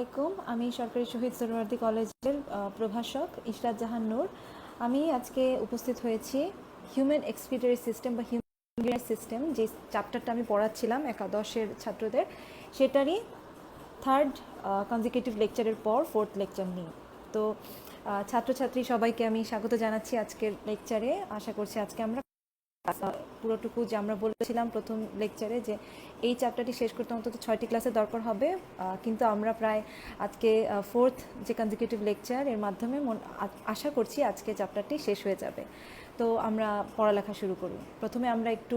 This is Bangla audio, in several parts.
আলাইকুম। আমি সরকারি শহীদ সোহরাওয়ার্দী কলেজের প্রভাষক ইশরাত জাহান নূর। আমি আজকে উপস্থিত হয়েছি হিউম্যান এক্সক্রিটরি সিস্টেম বা হিউম্যান সিস্টেম, যে চ্যাপ্টারটা আমি পড়াচ্ছিলাম একাদশের ছাত্রদের, সেটারই থার্ড কনজিকিউটিভ লেকচারের পর ফোর্থ লেকচার নিয়ে। তো ছাত্রছাত্রী সবাইকে আমি স্বাগত জানাচ্ছি আজকের লেকচারে। আশা করছি আজকে আমরা পুরোটুকু যে আমরা বলেছিলাম প্রথম লেকচারে যে এই চ্যাপ্টারটি শেষ করতে অন্তত 6টি ক্লাসের দরকার হবে, কিন্তু আমরা প্রায় আজকে ফোর্থ যে কনজিকিউটিভ লেকচার এর মাধ্যমে আশা করছি আজকে চ্যাপ্টারটি শেষ হয়ে যাবে। তো আমরা পড়ালেখা শুরু করি। প্রথমে আমরা একটু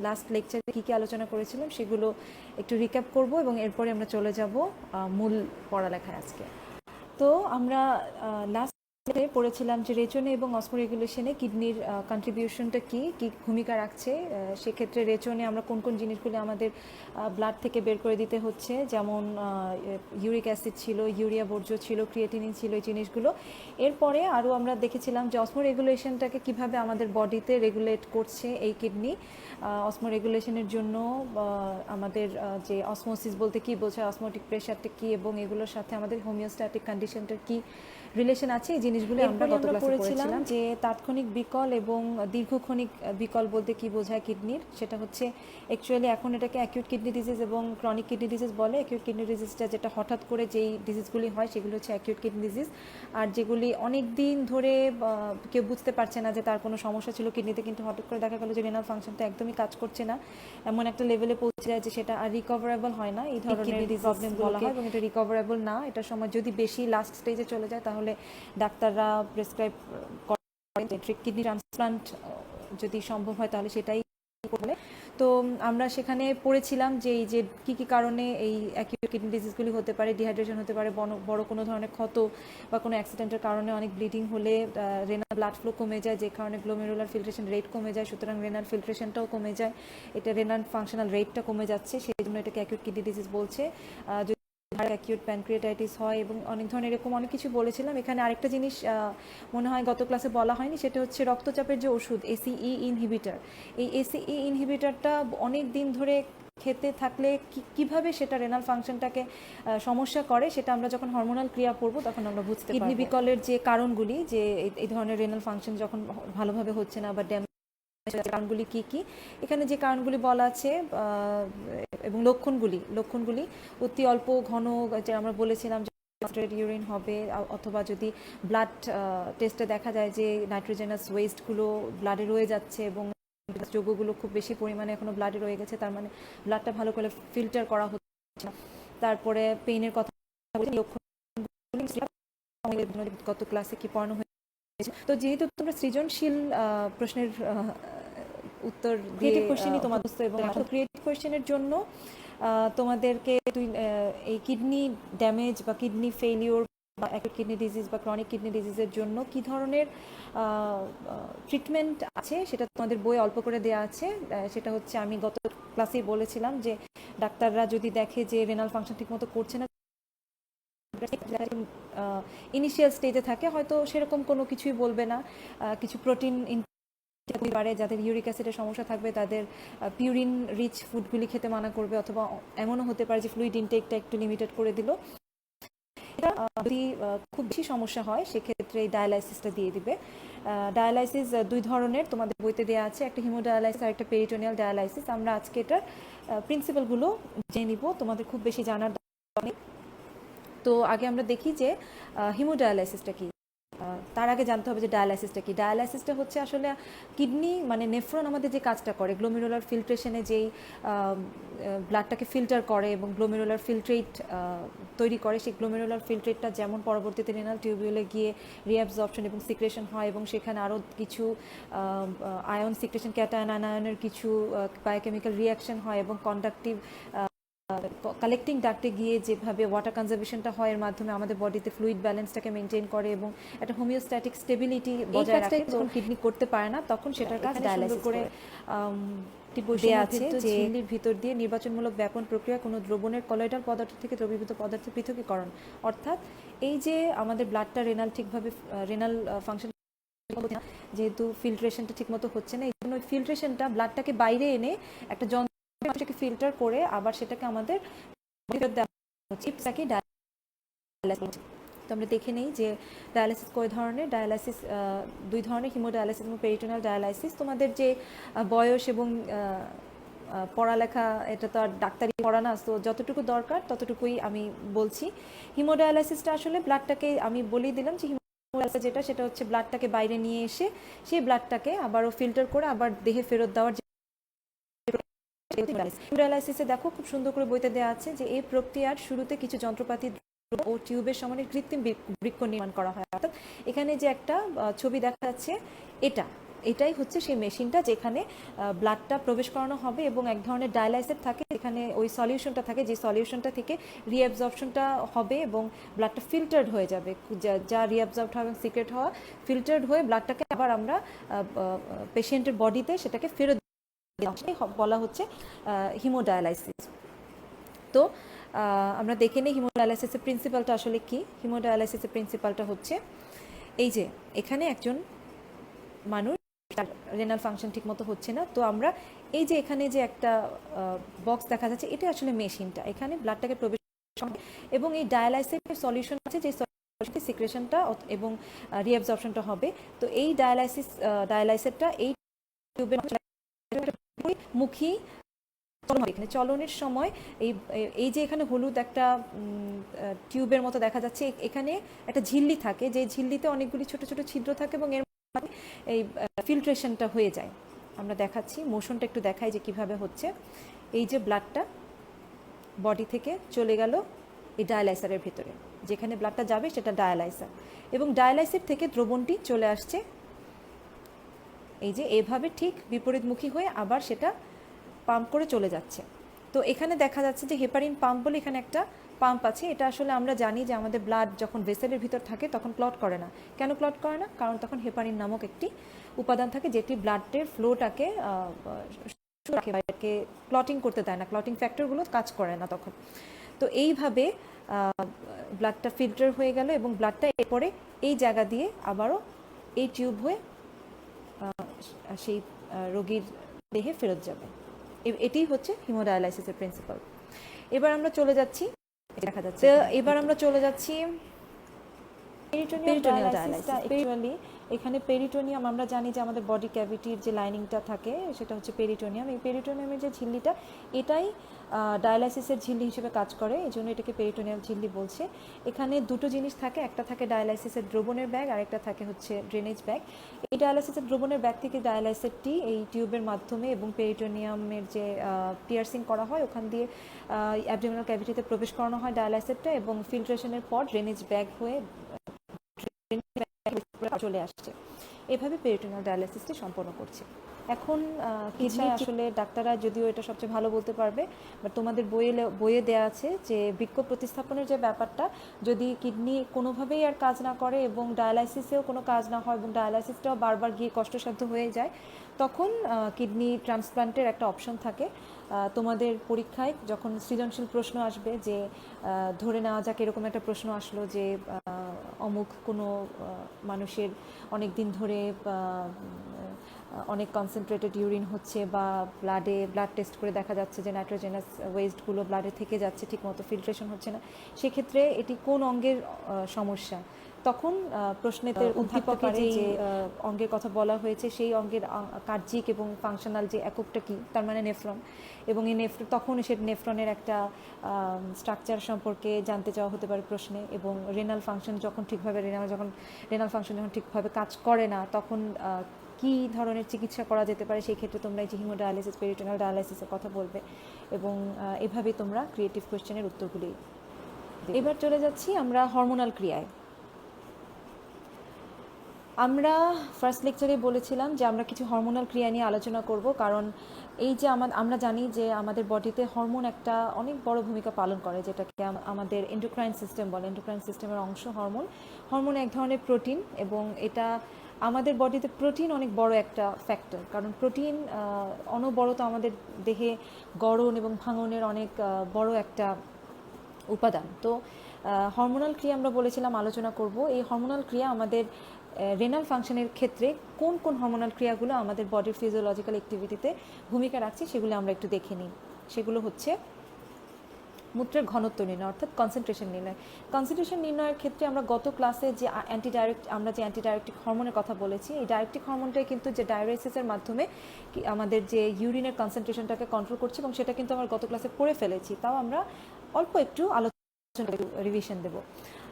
লাস্ট লেকচারে কী কী আলোচনা করেছিলাম সেগুলো একটু রিক্যাপ করব এবং এরপরে আমরা চলে যাব মূল পড়ালেখায় আজকে। তো আমরা লাস্ট পড়েছিলাম যে রেচনে এবং অসমোরেগুলেশনে কিডনির কন্ট্রিবিউশনটা কী ভূমিকা রাখছে। সেক্ষেত্রে রেচনে আমরা কোন কোন জিনিসগুলো আমাদের ব্লাড থেকে বের করে দিতে হচ্ছে, যেমন ইউরিক অ্যাসিড ছিল, ইউরিয়া বর্জ্য ছিল, ক্রিয়েটিনিন ছিল, এই জিনিসগুলো। এরপরে আরও আমরা দেখেছিলাম যে অসমোরেগুলেশনটাকে কিভাবে আমাদের বডিতে রেগুলেট করছে এই কিডনি। অসমোরেগুলেশনের জন্য আমাদের যে অসমোসিস বলতে কী বোঝায়, অসমোটিক প্রেশারটা কী এবং এগুলোর সাথে আমাদের হোমিওস্ট্যাটিক কন্ডিশনটার কী রিলেশন আছে, এই জিনিসগুলো আমরা গত ক্লাসে পড়েছিলাম। যে তাৎক্ষণিক বিকল এবং দীর্ঘক্ষণিক বিকল বলতে কি বোঝায় কিডনির, সেটা হচ্ছে অ্যাকচুয়ালি এখন এটাকে অ্যাকিউট কিডনি ডিজিজ এবং ক্রনিক কিডনি ডিজিজ বলে। অ্যাকিউট কিডনি ডিজিজটা যেটা হঠাৎ করে যেই ডিজিজগুলি হয় সেগুলো হচ্ছে অ্যাকিউট কিডনি ডিজিজ। আর যেগুলি অনেক দিন ধরে কেউ বুঝতে পারছে না যে তার কোনো সমস্যা ছিল কিডনিতে, কিন্তু হঠাৎ করে দেখা গেল যে রেনাল ফাংশনটা একদমই কাজ করছে না, এমন একটা লেভেলে পৌঁছে যায় যে সেটা আর রিকভারেবল হয় না, এই ধরনের প্রবলেম বলা হয়। এবং এটা রিকভারেবল না, এটার সময় যদি বেশি লাস্ট স্টেজে চলে যায় তাহলে ডাক্তাররা প্রেসক্রাইব করেন কিডনি ট্রান্সপ্লান্ট যদি সম্ভব হয় তাহলে সেটাই বলে। তো আমরা সেখানে পড়েছিলাম যে এই যে কী কী কারণে এই অ্যাকিউট কিডনি ডিজিজগুলি হতে পারে। ডিহাইড্রেশন হতে পারে, বড় কোনো ধরনের ক্ষত বা কোনো অ্যাক্সিডেন্টের কারণে অনেক ব্লিডিং হলে রেনাল ব্লাড ফ্লো কমে যায়, যে কারণে গ্লোমেরুলার ফিল্ট্রেশন রেট কমে যায়, সুতরাং রেনাল ফিল্ট্রেশনটাও কমে যায়, এটা রেনাল ফাংশনাল রেটটা কমে যাচ্ছে, সেই জন্য এটাকে অ্যাকিউট কিডনি ডিজিজ বলছে। অ্যাকিউট প্যানক্রিয়াটাইটিস হয় এবং অনেক ধরনের এরকম অনেক কিছু বলেছিলাম। এখানে আরেকটা জিনিস মনে হয় গত ক্লাসে বলা হয়নি, সেটা হচ্ছে রক্তচাপের যে ওষুধ এসিই ইনহিবিটর। এই এসিই ইনহিবিটরটা অনেক দিন ধরে খেতে থাকলে কিভাবে সেটা রেনাল ফাংশনটাকে সমস্যা করে, সেটা আমরা যখন হরমোনাল ক্রিয়া করব তখন আমরা বুঝতে পারব। কিডনি বিকলের যে কারণগুলি, যে এই ধরনের রেনাল ফাংশন যখন ভালোভাবে হচ্ছে না বা কারণগুলি কী কী, এখানে যে কারণগুলি বলা আছে এবং লক্ষণগুলি অতি অল্প ঘন, যে আমরা বলেছিলাম যে ইউরিন হবে, অথবা যদি ব্লাড টেস্টে দেখা যায় যে নাইট্রোজেনাস ওয়েস্টগুলো ব্লাডে রয়ে যাচ্ছে এবং যৌগগুলো খুব বেশি পরিমাণে এখনো ব্লাডে রয়ে গেছে, তার মানে ব্লাডটা ভালো করে ফিল্টার করা হচ্ছে। তারপরে পেইনের কথা লক্ষণগুলি গত ক্লাসে কি পড়ানো হয়েছে। তো যেহেতু তোমরা সৃজনশীল প্রশ্নের উত্তর ক্রিয়েটিভ কোয়েশ্চেনই তোমার দোস্ত, এবং ক্রিয়েটিভ কোয়েশ্চেনের জন্য তোমাদেরকে এই কিডনি ড্যামেজ বা কিডনি ফেলিওর বা অ্যাকিউট কিডনি ডিজিজ বা ক্রনিক কিডনি ডিজিজের জন্য কী ধরনের ট্রিটমেন্ট আছে সেটা তোমাদের বই অল্প করে দেওয়া আছে। সেটা হচ্ছে আমি গত ক্লাসেই বলেছিলাম যে ডাক্তাররা যদি দেখে যে রেনাল ফাংশন ঠিকমতো করছে না, ইনিশিয়াল স্টেজে থাকে, হয়তো সেরকম কোনো কিছুই বলবে না, কিছু প্রোটিন হতে পারে, যাদের ইউরিক অ্যাসিডের সমস্যা থাকবে তাদের পিউরিন রিচ ফুডগুলি খেতে মানা করবে, অথবা এমনও হতে পারে যে ফ্লুইড ইনটেকটা একটু লিমিটেড করে দিল। এটা যদি খুব বেশি সমস্যা হয় সেক্ষেত্রে এই ডায়ালাইসিসটা দিয়ে দিবে। ডায়ালাইসিস দুই ধরনের তোমাদের বইতে দেওয়া আছে, একটা হিমোডায়ালাইসিস আর একটা পেরিটোনিয়াল ডায়ালাইসিস। আমরা আজকে এটার প্রিন্সিপালগুলো জেনে নিব, তোমাদের খুব বেশি জানার দরকার নেই। তো আগে আমরা দেখি যে হিমোডায়ালাইসিসটা কি। তার আগে জানতে হবে যে ডায়ালাইসিসটা কি। ডায়ালাইসিসটা হচ্ছে আসলে কিডনি মানে নেফ্রন আমাদের যে কাজটা করে, গ্লোমেরুলার ফিল্ট্রেশনে যেই ব্লাডটাকে ফিল্টার করে এবং গ্লোমেরুলার ফিল্ট্রেট তৈরি করে, সেই গ্লোমেরুলার ফিল্ট্রেটটা যেমন পরবর্তীতে রেনাল টিউবিউলে গিয়ে রিঅ্যাবজর্পশন এবং সিক্রেশন হয়, এবং সেখানে আরও কিছু আয়ন সিক্রেশন, ক্যাটায়ন আয়নের কিছু বায়োকেমিক্যাল রিয়াকশন হয়, এবং কন্ডাক্টিভ কালেক্টিং ডাক্টে গিয়ে যেভাবে ওয়াটার কনজারভেশনটা হয় এর মাধ্যমে আমাদের বডিতে ফ্লুইড ব্যালেন্সটাকে মেনটেন করে এবং একটা হোমিওস্ট্যাটিক স্টেবিলিটি বজায় রাখে। যখন কিডনি করতে পারে না তখন সেটার কাজ ডায়ালাইসিস করে। দেয়া আছে যে ঝিল্লির ভিতর দিয়ে নির্বাচনমূলক ব্যাপন প্রক্রিয়া কোনো দ্রবণের কলয়েডাল পদার্থ থেকে দ্রবীভূত পদার্থের পৃথকীকরণ, অর্থাৎ এই যে আমাদের ব্লাডটা রেনাল ঠিকভাবে রেনাল ফাংশন যেহেতু ফিল্ট্রেশনটা ঠিকমতো হচ্ছে না, এই জন্য ফিল্ট্রেশনটা ব্লাডটাকে বাইরে এনে একটা যন্ত্রকে ফিল্টার করে আবার সেটাকে আমাদের ডায়ালাইসিস। তো আমরা দেখে নেই যে ডায়ালাইসিস কয় ধরনের। ডায়ালাইসিস দুই ধরনের, হিমোডায়ালাইসিস এবং পেরিটোনিয়াল ডায়ালাইসিস। তোমাদের যে বয়স এবং পড়ালেখা, এটা তো আর ডাক্তারি পড়া না, তো যতটুকু দরকার ততটুকুই আমি বলছি। হিমোডায়ালাইসিসটা আসলে ব্লাডটাকে, আমি বলেই দিলাম যে হিমোডায়ালাইসিস যেটা, সেটা হচ্ছে ব্লাডটাকে বাইরে নিয়ে এসে সেই ব্লাডটাকে আবারও ফিল্টার করে আবার দেহে ফেরত দেওয়ার। হিমোডায়ালাইসিসে দেখো খুব সুন্দর করে বইতে দেওয়া আছে যে এই প্রক্রিয়ার শুরুতে কিছু যন্ত্রপাতি ও টিউবের সমানে কৃত্রিম বৃক্ক নির্মাণ করা হয়। অর্থাৎ এখানে যে একটা ছবি দেখা যাচ্ছে, এটাই হচ্ছে সেই মেশিনটা যেখানে ব্লাডটা প্রবেশ করানো হবে এবং এক ধরনের ডায়ালাইসেট থাকে, এখানে ওই সলিউশনটা থাকে, যে সলিউশনটা থেকে রিঅ্যাবজর্পশনটা হবে এবং ব্লাডটা ফিল্টার্ড হয়ে যাবে, যা রিঅ্যাবজর্বড হবে, সিক্রেট হওয়া, ফিল্টার্ড হয়ে ব্লাডটাকে আবার আমরা পেশেন্টের বডিতে সেটাকে ফেরত বলা হচ্ছে হিমোডায়ালাইসিস। তো আমরা দেখে নিই হিমোডায়ালাইসিসের প্রিন্সিপালটা আসলে কি। হিমোডায়ালাইসিসের প্রিন্সিপালটা হচ্ছে এই যে এখানে একজন মানুষ, রেনাল ফাংশন ঠিকমতো হচ্ছে না, তো আমরা এই যে এখানে যে একটা বক্স দেখা যাচ্ছে, এটা আসলে মেশিনটা, এখানে ব্লাডটাকে প্রবেশ এবং এই ডায়ালাইসিসের সলিউশন আছে, যে সলিউশনটি সিক্রেশনটা এবং রিঅ্যাবজর্পশনটা হবে। তো এই ডায়ালাইসিসটা এই টিউবের মুখী এখানে চলনের সময় এই যে এখানে হলুদ একটা টিউবের মতো দেখা যাচ্ছে, এখানে একটা ঝিল্লি থাকে, যে ঝিল্লিতে অনেকগুলি ছোট ছোট ছিদ্র থাকে এবং এর এই ফিল্ট্রেশনটা হয়ে যায়। আমরা দেখাচ্ছি, মোশনটা একটু দেখাই যে কিভাবে হচ্ছে। এই যে ব্লাডটা বডি থেকে চলে গেল এই ডায়ালাইসারের ভিতরে, যেখানে ব্লাডটা যাবে সেটা ডায়ালাইসার, এবং ডায়ালাইসার থেকে দ্রবণটি চলে আসছে এই যে এভাবে ঠিক বিপরীতমুখী হয়ে আবার সেটা পাম্প করে চলে যাচ্ছে। তো এখানে দেখা যাচ্ছে যে হেপারিন পাম্প বলে এখানে একটা পাম্প আছে। এটা আসলে আমরা জানি যে আমাদের ব্লাড যখন ভেসেলের ভিতর থাকে তখন ক্লট করে না। কেন ক্লট করে না? কারণ তখন হেপারিন নামক একটি উপাদান থাকে যেটি ব্লাডের ফ্লোটাকে ক্লটিং করতে দেয় না, ক্লটিং ফ্যাক্টরগুলো কাজ করে না তখন। তো এইভাবে ব্লাডটা ফিল্টার হয়ে গেল এবং ব্লাডটা এরপরে এই জায়গা দিয়ে আবারও এই টিউব হয়ে সেই রোগীর দেহে ফেরত যাবে। এটাই হচ্ছে হিমোডায়ালাইসিসের প্রিন্সিপাল। এবার আমরা চলে যাচ্ছি, দেখা যাচ্ছে এবার আমরা চলে যাচ্ছি পেরিটোনিয়াল ডায়ালাইসিস। এখানে পেরিটোনিয়াম, আমরা জানি যে আমাদের বডি ক্যাভিটির যে লাইনিংটা থাকে সেটা হচ্ছে পেরিটোনিয়াম। এই পেরিটোনিয়ামের যে ঝিল্লিটা, এটাই ডায়ালাইসিসের ঝিল্লি হিসেবে কাজ করে, এই জন্য এটাকে পেরিটোনিয়াল ঝিল্লি বলছে। এখানে দুটো জিনিস থাকে, একটা থাকে ডায়ালাইসিসের দ্রবণের ব্যাগ, আর একটা থাকে হচ্ছে ড্রেনেজ ব্যাগ। এই ডায়ালাইসিসের দ্রবণের ব্যাগ থেকে ডায়ালাইসিসটি এই টিউবের মাধ্যমে এবং পেরিটোনিয়ামের যে পিয়ার্সিং করা হয় ওখান দিয়ে অ্যাবডোমিনাল ক্যাভিটিতে প্রবেশ করানো হয় ডায়ালাইসিসটা, এবং ফিল্ট্রেশনের পর ড্রেনেজ ব্যাগ হয়ে চলে আসছে। এভাবে পেরিটোনিয়াল ডায়ালাইসিসটি সম্পন্ন করছে। এখন কিডনি আসলে ডাক্তাররা যদিও এটা সবচেয়ে ভালো বলতে পারবে, বাট তোমাদের বইয়ে দেওয়া আছে যে বৃক্ক প্রতিস্থাপনের যে ব্যাপারটা, যদি কিডনি কোনোভাবেই আর কাজ না করে এবং ডায়ালাইসিসেও কোনো কাজ না হয় এবং ডায়ালাইসিসটাও বারবার গিয়ে কষ্টসাধ্য হয়ে যায়, তখন কিডনি ট্রান্সপ্লান্টের একটা অপশন থাকে। তোমাদের পরীক্ষায় যখন সৃজনশীল প্রশ্ন আসবে, যে ধরে নেওয়া যাক এরকম একটা প্রশ্ন আসলো যে অমুক কোনো মানুষের অনেক দিন ধরে অনেক কনসেন্ট্রেটেড ইউরিন হচ্ছে, বা ব্লাড টেস্ট করে দেখা যাচ্ছে যে নাইট্রোজেনাস ওয়েস্টগুলো ব্লাডে থেকে যাচ্ছে, ঠিকমতো ফিল্ট্রেশন হচ্ছে না, সেক্ষেত্রে এটি কোন অঙ্গের সমস্যা? তখন প্রশ্নেতে উদ্দীপকে যে অঙ্গের কথা বলা হয়েছে সেই অঙ্গের কার্যিক এবং ফাংশনাল যে এককটা কি, তার মানে নেফ্রন, এবং এই তখন সে নেফ্রনের একটা স্ট্রাকচার সম্পর্কে জানতে চাওয়া হতে পারে প্রশ্নে, এবং রেনাল ফাংশন যখন ঠিকভাবে রেনাল ফাংশন যখন ঠিকভাবে কাজ করে না, তখন কী ধরনের চিকিৎসা করা যেতে পারে, সেই ক্ষেত্রে তোমরা এই যে হিমোডায়ালাইসিস, পেরিটোনিয়াল ডায়ালাইসিসের কথা বলবে, এবং এভাবেই তোমরা ক্রিয়েটিভ কোয়েশ্চেনের উত্তরগুলি। এবার চলে যাচ্ছি আমরা হরমোনাল ক্রিয়ায়। আমরা ফার্স্ট লেকচারে বলেছিলাম যে আমরা কিছু হরমোনাল ক্রিয়া নিয়ে আলোচনা করব, কারণ এই যে আমরা জানি যে আমাদের বডিতে হরমোন একটা অনেক বড় ভূমিকা পালন করে, যেটাকে আমাদের এন্ডোক্রাইন সিস্টেম বলে। এন্ডোক্রাইন সিস্টেমের অংশ হরমোন এক ধরনের প্রোটিন, এবং এটা আমাদের বডিতে প্রোটিন অনেক বড় একটা ফ্যাক্টর, কারণ প্রোটিন অনবরত আমাদের দেহে গড়ন এবং ভাঙনের অনেক বড় একটা উপাদান। তো হরমোনাল ক্রিয়া আমরা বলেছিলাম আলোচনা করব। এই হরমোনাল ক্রিয়া আমাদের রেনাল ফাংশনের ক্ষেত্রে কোন কোন হরমোনাল ক্রিয়াগুলো আমাদের বডির ফিজিওলজিক্যাল অ্যাক্টিভিটিতে ভূমিকা রাখছে সেগুলো আমরা একটু দেখে নিই। সেগুলো হচ্ছে মূত্রের ঘনত্ব নির্ণয় অর্থাৎ কনসেন্ট্রেশন নির্ণয়। কনসেন্ট্রেশন নির্ণয়ের ক্ষেত্রে আমরা গত ক্লাসে যে অ্যান্টিডাইরেক্টিক হরমোনের কথা বলেছি, এই ডাইরেক্টিক হরমোনটাই কিন্তু যে ডায়োরেসিসের মাধ্যমে আমাদের যে ইউরিনের কনসেন্ট্রেশনটাকে কন্ট্রোল করছে, এবং সেটা কিন্তু আমরা গত ক্লাসে পড়ে ফেলেছি। তাও আমরা অল্প একটু রিভিশন দেব।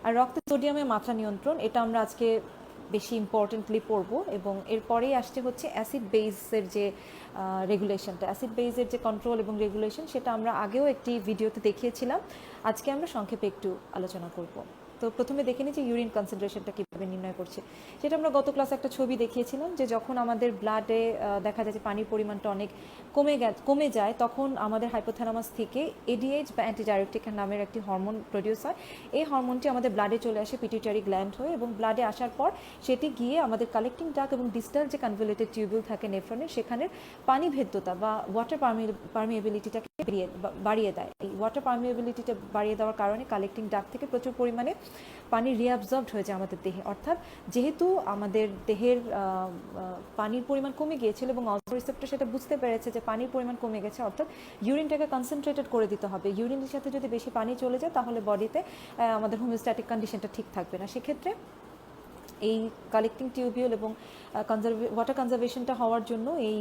আর রক্তে সোডিয়ামের মাত্রা নিয়ন্ত্রণ, এটা আমরা আজকে বেশি ইম্পর্টেন্টলি পড়ব, এবং এরপরেই আসছে হচ্ছে অ্যাসিড বেসের যে রেগুলেশনটা, অ্যাসিড বেসের যে কন্ট্রোল এবং রেগুলেশন, সেটা আমরা আগেও একটি ভিডিওতে দেখিয়েছিলাম। আজকে আমরা সংক্ষেপে একটু আলোচনা করব। তো প্রথমে দেখে নিই যে ইউরিন কনসেন্ট্রেশনটা কীভাবে নির্ণয় করছে। সেটা আমরা গত ক্লাসে একটা ছবি দেখিয়েছিলাম যে যখন আমাদের ব্লাডে দেখা যায় যে পানির পরিমাণটা অনেক কমে যায়, তখন আমাদের হাইপোথ্যালামাস থেকে এডিএইচ বা অ্যান্টিডাইরেক্টিক নামের একটি হরমোন প্রডিউস হয়। এই হরমোনটি আমাদের ব্লাডে চলে আসে পিটুইটারি গ্ল্যান্ড হয়ে, এবং ব্লাডে আসার পর সেটি গিয়ে আমাদের কালেক্টিং ডাক্ট এবং ডিস্টাল যে কনভলিউটেড টিউবিউল থাকে নেফ্রনের, সেখানের পানি ভেদ্যতা বা ওয়াটার পারমিয়েবিলিটিটাকে বাড়িয়ে দেয়। এই ওয়াটার পারমিয়েবিলিটিটা বাড়িয়ে দেওয়ার কারণে কালেক্টিং ডাক্ট থেকে প্রচুর পরিমাণে পানি রিঅ্যাবজর্বড হয়ে যায় আমাদের দেহে। অর্থাৎ যেহেতু আমাদের দেহের পানির পরিমাণ কমে গিয়েছিল এবং রিসেপ্টর সেটা বুঝতে পেরেছে যে পানির পরিমাণ কমে গেছে, অর্থাৎ ইউরিনটাকে কনসেন্ট্রেটেড করে দিতে হবে। ইউরিনের সাথে যদি বেশি পানি চলে যায় তাহলে বডিতে আমাদের হোমিওস্ট্যাটিক কন্ডিশনটা ঠিক থাকবে না। সেক্ষেত্রে এই কালেক্টিং টিউবিউল এবং ওয়াটার কনজারভেশনটা হওয়ার জন্য এই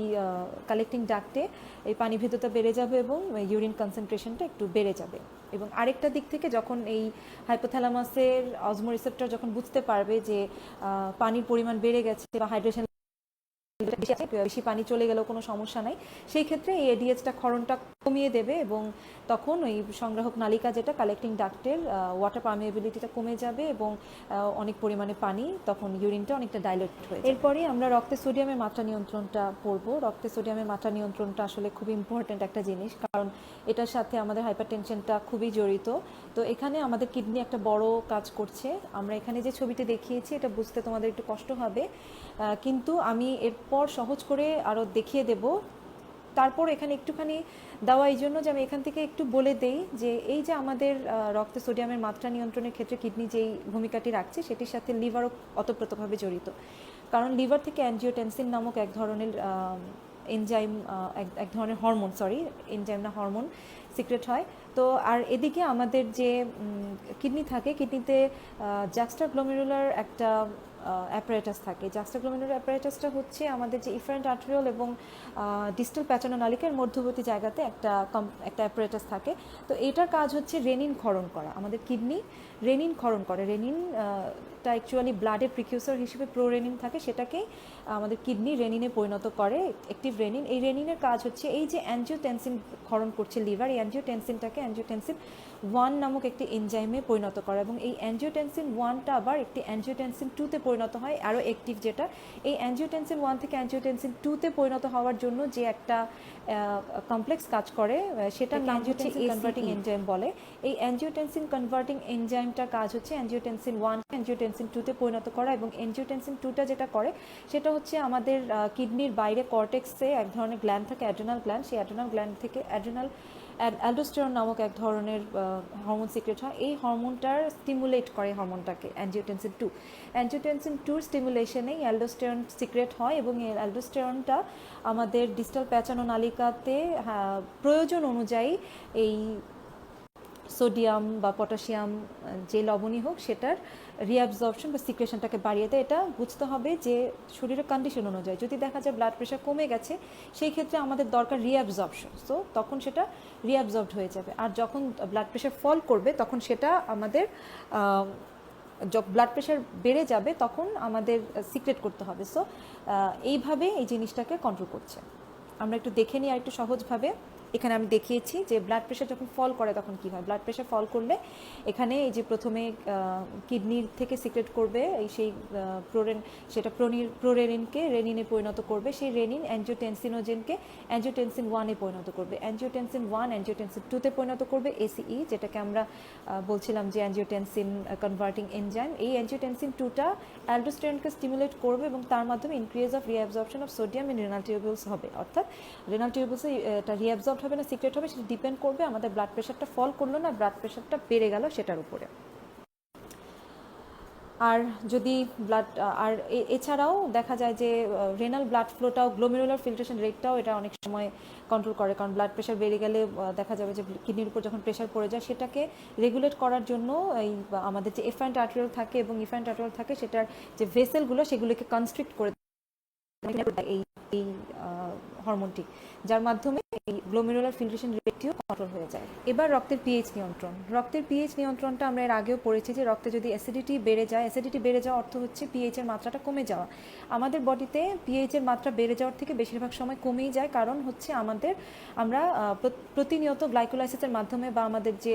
কালেক্টিং ডাক্টে এই পানি ভেদ্যতা বেড়ে যাবে এবং ইউরিন কনসেন্ট্রেশনটা একটু বেড়ে যাবে। এবং আরেকটা দিক থেকে যখন এই হাইপোথ্যালামাসের অসমোরিসেপ্টর যখন বুঝতে পারবে যে পানির পরিমাণ বেড়ে গেছে বা হাইড্রেশন বেশি পানি চলে গেলেও কোনো সমস্যা নাই, সেই ক্ষেত্রে এই এডিএইচটা ক্ষরণটা কমিয়ে দেবে, এবং তখন ওই সংগ্রাহক নালিকা যেটা কালেক্টিং ডাক্টের ওয়াটার পারমিয়েবিলিটিটা কমে যাবে এবং অনেক পরিমাণে পানি তখন ইউরিনটা অনেকটা ডাইলেট হয়ে যাবে। এরপরে আমরা রক্তে সোডিয়ামের মাত্রা নিয়ন্ত্রণটা পড়বো। রক্তে সোডিয়ামের মাত্রা নিয়ন্ত্রণটা আসলে খুবই ইম্পর্ট্যান্ট একটা জিনিস, কারণ এটার সাথে আমাদের হাইপারটেনশনটা খুবই জড়িত। তো এখানে আমাদের কিডনি একটা বড় কাজ করছে। আমরা এখানে যে ছবিটি দেখিয়েছি এটা বুঝতে তোমাদের একটু কষ্ট হবে, কিন্তু আমি এরপর সহজ করে আরও দেখিয়ে দেব। তারপর এখানে একটুখানি দেওয়া এই জন্য যে আমি এখান থেকে একটু বলে দেই যে এই যে আমাদের রক্তে সোডিয়ামের মাত্রা নিয়ন্ত্রণের ক্ষেত্রে কিডনি যেই ভূমিকাটি রাখছে সেটির সাথে লিভারও ওতপ্রোতভাবে জড়িত। কারণ লিভার থেকে অ্যাঞ্জিওটেনসিন নামক এক ধরনের এনজাইম, এক ধরনের হরমোন, এনজাইম না হরমোন সিক্রেট হয়। তো আর এদিকে আমাদের যে কিডনি থাকে, কিডনিতে জাক্সটাগ্লোমেরুলার একটা অ্যাপারেটাস থাকে। জাক্সটাগ্লোমেরুলার অ্যাপারেটাসটা হচ্ছে আমাদের যে ইফারেন্ট আর্টেরিওল এবং ডিস্টাল প্যাটার্নোনালিকার মধ্যবর্তী জায়গাতে একটা অ্যাপারেটাস থাকে। তো এটার কাজ হচ্ছে রেনিন ক্ষরণ করা। আমাদের কিডনি রেনিন ক্ষরণ করে। রেনিনটা অ্যাকচুয়ালি ব্লাডের প্রিকিউসর হিসেবে প্রোরেনিন থাকে, সেটাকেই আমাদের কিডনি রেনিনে পরিণত করে, অ্যাক্টিভ রেনিন। এই রেনিনের কাজ হচ্ছে এই যে অ্যাঞ্জিওটেনসিন ক্ষরণ করছে লিভার, এই অ্যাঞ্জিওটেনসিনটাকে অ্যাঞ্জিওটেনসিন 1 নামক একটি এনজাইমে পরিণত করে, এবং এই অ্যাঞ্জিওটেনসিন 1টা আবার একটি অ্যাঞ্জিওটেনসিন 2তে পরিণত হয়, আরও অ্যাক্টিভ যেটা। এই অ্যাঞ্জিওটেনসিন 1 থেকে অ্যাঞ্জিওটেনসিন 2তে পরিণত হওয়ার জন্য যে একটা কমপ্লেক্স কাজ করে সেটার নাম হচ্ছে কনভার্টিং এনজাইম বলে। এই অ্যাঞ্জিওটেনসিন কনভার্টিং এনজাইমটার কাজ হচ্ছে অ্যাঞ্জিওটেনসিন 1 অ্যাঞ্জিওটেনসিন 2তে পরিণত করা, এবং অ্যাঞ্জিওটেনসিন 2টা যেটা করে সেটা হচ্ছে আমাদের কিডনির বাইরে কর্টেক্সে এক ধরনের গ্ল্যান্ড থাকে, অ্যাড্রেনাল গ্ল্যান্ড। সেই অ্যাড্রেনাল গ্ল্যান্ড থেকে অ্যালডোস্টেরন নামক এক ধরনের হরমোন সিক্রেট হয়। এই হরমোনটার স্টিমুলেট করে হরমোনটাকে অ্যাঞ্জিওটেনসিন 2। অ্যাঞ্জিওটেনসিন 2-র স্টিমুলেশনেই অ্যালডোস্টেরন সিক্রেট হয়, এবং এই অ্যালডোস্টেরনটা আমাদের ডিস্টাল প্যাচানোনালিকাতে প্রয়োজন অনুযায়ী এই সোডিয়াম বা পটাশিয়াম যে লবণই হোক সেটার রিঅ্যাবজর্পশন বা সিক্রেশনটাকে বাড়িয়ে দেয়। এটা বুঝতে হবে যে শরীরের কন্ডিশন অনুযায়ী যদি দেখা যায় ব্লাড প্রেশার কমে গেছে, সেই ক্ষেত্রে আমাদের দরকার রিঅ্যাবজর্পশন, সো তখন সেটা রিঅ্যাবজর্বড হয়ে যাবে। আর যখন ব্লাড প্রেশার ফল করবে তখন সেটা আমাদের ব্লাড প্রেশার বেড়ে যাবে, তখন আমাদের সিক্রেট করতে হবে। সো এইভাবে এই জিনিসটাকে কন্ট্রোল করছে। আমরা একটু দেখে নিই আর একটু সহজভাবে। এখানে আমি দেখিয়েছি যে ব্লাড প্রেশার যখন ফল করে তখন কী হয়। ব্লাড প্রেশার ফল করলে এখানে এই যে প্রথমে কিডনির থেকে সিক্রেট করবে এই সেই সেটা প্রোরেনিনকে রেনিনে পরিণত করবে, সেই রেনিন অ্যাঞ্জিওটেনসিনোজেনকে অ্যাঞ্জিওটেনসিন 1-এ পরিণত করবে, অ্যাঞ্জিওটেনসিন 1 অ্যাঞ্জিওটেনসিন 2-তে পরিণত করবে, এসিই যেটাকে আমরা বলছিলাম যে অ্যাঞ্জিওটেনসিন কনভার্টিং এনজাইম। এই অ্যাঞ্জিওটেনসিন 2টা অ্যালডোস্টেরনকে স্টিমুলেট করবে এবং তার মাধ্যমে increase of reabsorption of sodium in renal tubules হবে। অর্থাৎ রেনাল টিউবিউলসে এটা রিঅ্যাবজর্ব হবে না সিক্রেট হবে, সেটা ডিপেন্ড করবে আমাদের ব্লাড প্রেশারটা ফল করলো না ব্লাড প্রেশারটা বেড়ে গেল সেটার উপরে। আর যদি ব্লাড আর এছাড়াও দেখা যায় যে রেনাল ব্লাড ফ্লোটাও গ্লোমেরুলার ফিল্ট্রেশন রেটটাও এটা অনেক সময় কন্ট্রোল করে, কারণ ব্লাড প্রেশার বেড়ে গেলে দেখা যাবে যে কিডনির উপর যখন প্রেশার পড়ে যায় সেটাকে রেগুলেট করার জন্য এই আমাদের যে এফারেন্ট আর্টেরিয়াল থাকে এবং ইফারেন্ট আর্টেরিয়াল থাকে সেটার যে ভেসেলগুলো সেগুলোকে কনস্ট্রিক্ট করে এই এই হরমোনটি, যার মাধ্যমে এই গ্লোমেরুলার ফিল্ট্রেশন রেটটিও কন্ট্রোল হয়ে যায়। এবার রক্তের পিএইচ নিয়ন্ত্রণ। রক্তের পিএইচ নিয়ন্ত্রণটা আমরা এর আগেও পড়েছি যে রক্তে যদি অ্যাসিডিটি বেড়ে যায়, অ্যাসিডিটি বেড়ে যাওয়ার অর্থ হচ্ছে পিএইচ এর মাত্রাটা কমে যাওয়া। আমাদের বডিতে পিএইচ এর মাত্রা বেড়ে যাওয়ার থেকে বেশিরভাগ সময় কমেই যায়, কারণ হচ্ছে আমরা প্রতিনিয়ত গ্লাইকোলাইসিসের মাধ্যমে বা আমাদের যে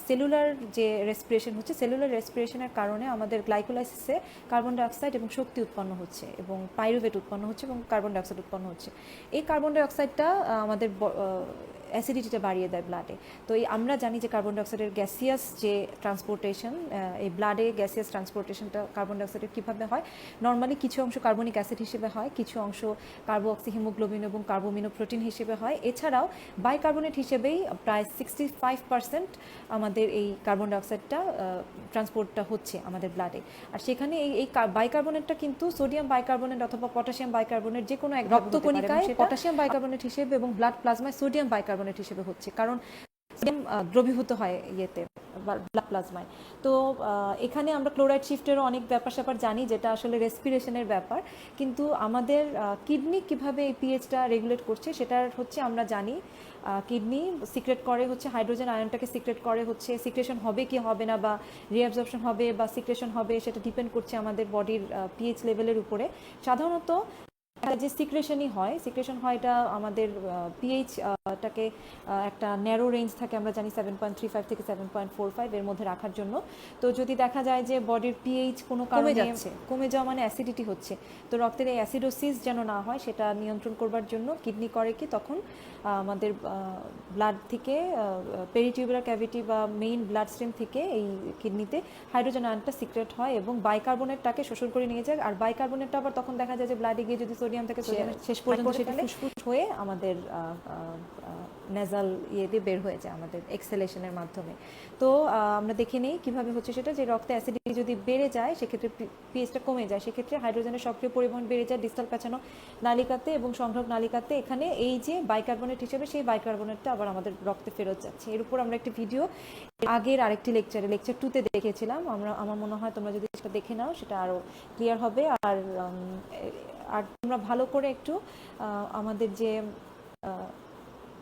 সেলুলার যে রেসপিরেশন হচ্ছে, সেলুলার রেসপিরেশনের কারণে আমাদের গ্লাইকোলাইসিসে কার্বন ডাইঅক্সাইড এবং শক্তি উৎপন্ন হচ্ছে এবং পাইরুভেট উৎপন্ন হচ্ছে এবং কার্বন ডাইঅক্সাইড উৎপন্ন হচ্ছে। এই কার্বন ডাইঅক্সাইডটা আমাদের অ্যাসিডিটিটা বাড়িয়ে দেয় ব্লাডে। তো এই আমরা জানি যে কার্বন ডাইঅক্সাইডের গ্যাসিয়াস যে ট্রান্সপোর্টেশন, এই ব্লাডে গ্যাসিয়াস ট্রান্সপোর্টেশনটা কার্বন ডাইঅক্সাইডের কীভাবে হয়, নর্মালি কিছু অংশ কার্বনিক অ্যাসিড হিসেবে হয়, কিছু অংশ কার্বোঅক্সি হিমোগ্লোবিন এবং কার্বোমিনোপ্রোটিন হিসেবে হয়। এছাড়াও বাইকার্বনেট হিসেবেই প্রায় 65% আমাদের এই কার্বন ডাইঅক্সাইডটা ট্রান্সপোর্টটা হচ্ছে আমাদের ব্লাডে। আর সেখানে এই বাইকার্বনেটটা কিন্তু সোডিয়াম বাইকার্বনেট অথবা পটাশিয়াম বাইকার্বনেট যে কোনো এক রক্তকণিকায় পটাশিয়াম বাইকার্বনেট হিসেবে এবং ব্লাড প্লাজমায় সোডিয়াম বাইকার্বনেট হিসেবে হচ্ছে, কারণ সোডিয়াম দ্রবীভূত হয় ইয়েতে ব্লাড প্লাজমায়। তো এখানে আমরা ক্লোরাইড শিফটেরও অনেক ব্যাপার স্যাপার জানি, যেটা আসলে রেসপিরেশনের ব্যাপার, কিন্তু আমাদের কিডনি কিভাবে এই পিএইচটা রেগুলেট করছে সেটার হচ্ছে আমরা জানি কিডনি সিক্রেট করে হচ্ছে হাইড্রোজেন আয়নটাকে সিক্রেট করে হচ্ছে, সিক্রেশন হবে কি হবে না বা রিঅ্যাবজর্পশন হবে বা সিক্রেশন হবে সেটা ডিপেন্ড করছে আমাদের বডির পিএইচ লেভেলের উপরে। সাধারণত যে সিক্রেশনই হয়, সিক্রেশন হয় এটা আমাদের পিএইচ টাকে একটা ন্যারো রেঞ্জ থাকে, আমরা জানি 7.35 থেকে 7.45 এর মধ্যে রাখার জন্য। তো যদি দেখা যায় যে বডির পিএইচ কোনো কারণে কমে যাওয়া মানে অ্যাসিডিটি হচ্ছে, তো রক্তের এই অ্যাসিডোসিস যেন না হয় সেটা নিয়ন্ত্রণ করবার জন্য কিডনি করে কি তখন আমাদের ব্লাড থেকে পেরিটিউবুলার ক্যাভিটি বা মেইন ব্লাড স্ট্রিম থেকে এই কিডনিতে হাইড্রোজেন আয়নটা সিক্রেট হয় এবং বাইকার্বনেটটাকে শোষণ করে নিয়ে যায়। আর বাইকার্বনেটটা আবার তখন দেখা যায় যে ব্লাডে গিয়ে যদি সোডিয়াম থেকে শেষ পর্যন্ত সেটা ফুসফুস হয়ে আমাদের নেজাল ইয়েতে বের হয়ে যায় আমাদের এক্সহেলেশনের মাধ্যমে। তো আমরা দেখে নেই কীভাবে হচ্ছে সেটা, যে রক্তে অ্যাসিডিটি যদি বেড়ে যায় সেক্ষেত্রে পিএইচটা কমে যায়, সেক্ষেত্রে হাইড্রোজেনের সক্রিয় পরিবহন বেড়ে যায় ডিস্টাল পেঁচানো নালিকাতে এবং সংগ্রহ নালিকাতে। এখানে এই যে বাইকার্বনেট হিসেবে সেই বাইকার্বনেটটা আবার আমাদের রক্তে ফেরত যাচ্ছে। এর উপর আমরা একটি ভিডিও আগের আরেকটি লেকচার 2তে দেখেছিলাম, আমার মনে হয় তোমরা যদি সেটা দেখে নাও সেটা আরও ক্লিয়ার হবে। আর তোমরা ভালো করে একটু আমাদের যে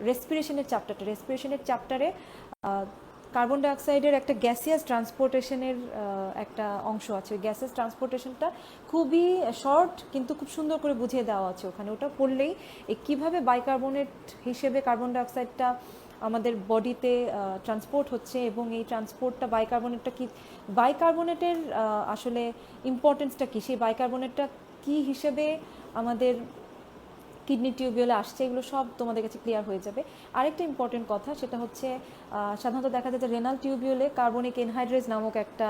রেসপিরেশনের চ্যাপ্টারে কার্বন ডাইঅক্সাইডের একটা গ্যাসিয়াস ট্রান্সপোর্টেশনের একটা অংশ আছে। গ্যাসিয়াস ট্রান্সপোর্টেশনটা খুবই শর্ট কিন্তু খুব সুন্দর করে বুঝিয়ে দেওয়া আছে ওখানে। ওটা পড়লেই কীভাবে বাইকার্বনেট হিসেবে কার্বন ডাইঅক্সাইডটা আমাদের বডিতে ট্রান্সপোর্ট হচ্ছে এবং এই ট্রান্সপোর্টটা বাইকার্বনেটটা কি, বাইকার্বনেটের আসলে ইম্পর্টেন্সটা কী, সেই বাইকার্বনেটটা কী হিসেবে আমাদের কিডনি টিউবিউলে আসছে, এগুলো সব তোমাদের কাছে ক্লিয়ার হয়ে যাবে। আরেকটা ইম্পর্টেন্ট কথা সেটা হচ্ছে সাধারণত দেখা যায় যে রেনাল টিউবিউলে কার্বনিক এনহাইড্রেজ নামক একটা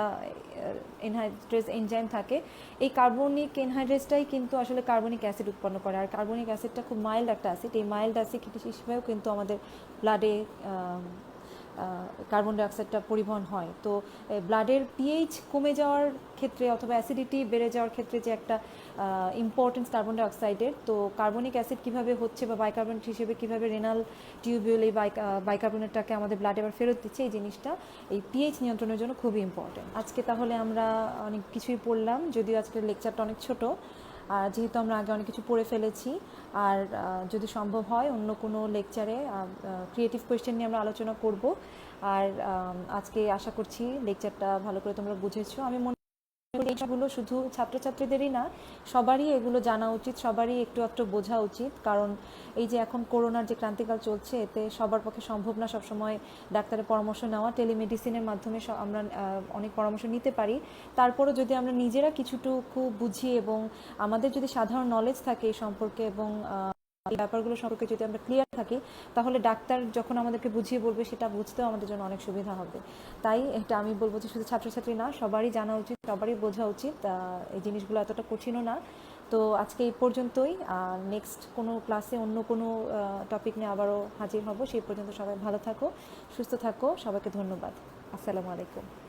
এনহাইড্রেজ এনজাইম থাকে। এই কার্বনিক এনহাইড্রেজটাই কিন্তু আসলে কার্বনিক অ্যাসিড উৎপন্ন করে, আর কার্বনিক অ্যাসিডটা খুব মাইল্ড একটা অ্যাসিড। এই মাইল্ড অ্যাসিড হিসেবেও কিন্তু আমাদের ব্লাডে কার্বন ডাইঅক্সাইডটা পরিবহন হয়। তো ব্লাডের পিএইচ কমে যাওয়ার ক্ষেত্রে অথবা অ্যাসিডিটি বেড়ে যাওয়ার ক্ষেত্রে যে একটা ইম্পর্টেন্স কার্বন ডাইঅক্সাইডের, তো কার্বনিক অ্যাসিড কীভাবে হচ্ছে বা বাইকার্বনেট হিসেবে কীভাবে রেনাল টিউবিউল এই বাইকার্বনেটটাকে আমাদের ব্লাডে আবার ফেরত দিচ্ছে, এই জিনিসটা এই পিএইচ নিয়ন্ত্রণের জন্য খুবই ইম্পর্টেন্ট। আজকে তাহলে আমরা অনেক কিছুই পড়লাম, যদিও আজকের লেকচারটা অনেক ছোট, যেহেতু আমরা আগে অনেক কিছু পড়ে ফেলেছি। আর যদি সম্ভব হয় অন্য কোনো লেকচারে ক্রিয়েটিভ কোয়েশ্চেন নিয়ে আমরা আলোচনা করব। আর আজকে আশা করছি লেকচারটা ভালো করে তোমরা বুঝেছো। আমি মনে করি এইগুলো শুধু ছাত্রছাত্রীদেরই না, সবারই এগুলো জানা উচিত, সবারই একটু একটু বোঝা উচিত, কারণ এই যে এখন করোনার যে ক্রান্তিকাল চলছে এতে সবার পক্ষে সম্ভব না সবসময় ডাক্তারের পরামর্শ নেওয়া। টেলিমেডিসিনের মাধ্যমে আমরা অনেক পরামর্শ নিতে পারি, তারপরও যদি আমরা নিজেরা কিছুটুকু বুঝি এবং আমাদের যদি সাধারণ নলেজ থাকে এই সম্পর্কে এবং এই ব্যাপারগুলো সম্পর্কে যদি আমরা ক্লিয়ার থাকি, তাহলে ডাক্তার যখন আমাদেরকে বুঝিয়ে বলবে সেটা বুঝতেও আমাদের জন্য অনেক সুবিধা হবে। তাই এটা আমি বলবো যে শুধু ছাত্রছাত্রী না, সবারই জানা উচিত, সবারই বোঝা উচিত। এই জিনিসগুলো এতটা কঠিনও না। তো আজকে এই পর্যন্তই। নেক্সট কোনো ক্লাসে অন্য কোনো টপিক নিয়ে আবারও হাজির হব। সেই পর্যন্ত সবাই ভালো থাকো, সুস্থ থাকো। সবাইকে ধন্যবাদ। আসসালামু আলাইকুম।